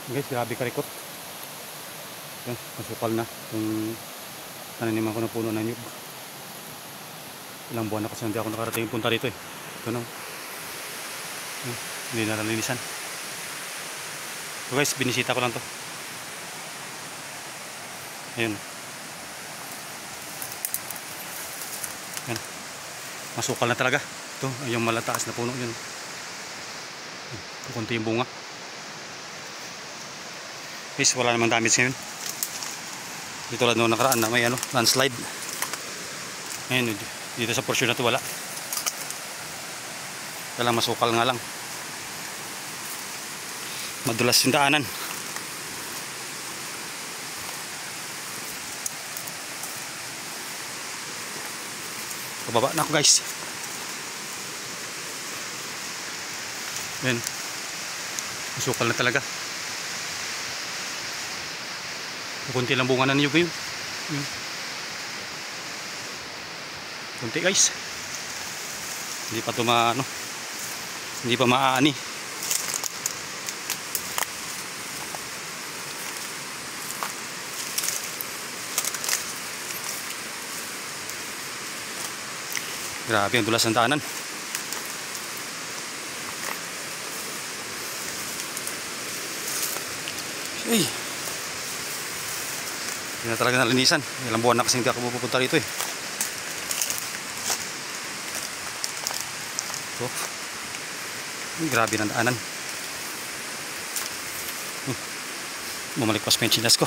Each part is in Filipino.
Guys, grabe karikot. Yan, masukal na yung nananiman ko ng puno ng nyug. Ilang buwan na kasi hindi ako nakarating punta dito eh. Ito na. Hindi na nalinisan. So guys, binisita ko lang to. Ayun. Yan. Masukal na talaga. Ito, yung malataas na puno yun. Kunti yung bunga. Guys, wala namang damage ngayon. Dito lang noong nakaraan na may landslide. Ngayon, dito sa portion na to wala. Kailang masukal nga lang. Madulas yung daanan. Pababa na ako guys. Yan. Masukal na talaga. Kunti lang bunga na niyog yun. Kunti guys. Hindi pa ito hindi pa maaani. Grabe ang dulas ng daanan. Ay. Hindi na talaga nalinisan. Ilang buwan na kasi hindi ako pupunta rito eh. So, grabe ng daanan. Bumalik pa sa chinas ko.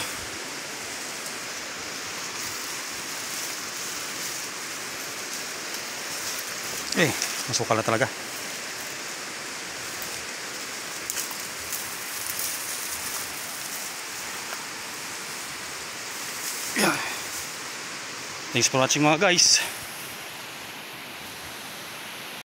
Masukal na talaga. Thanks for watching mga guys.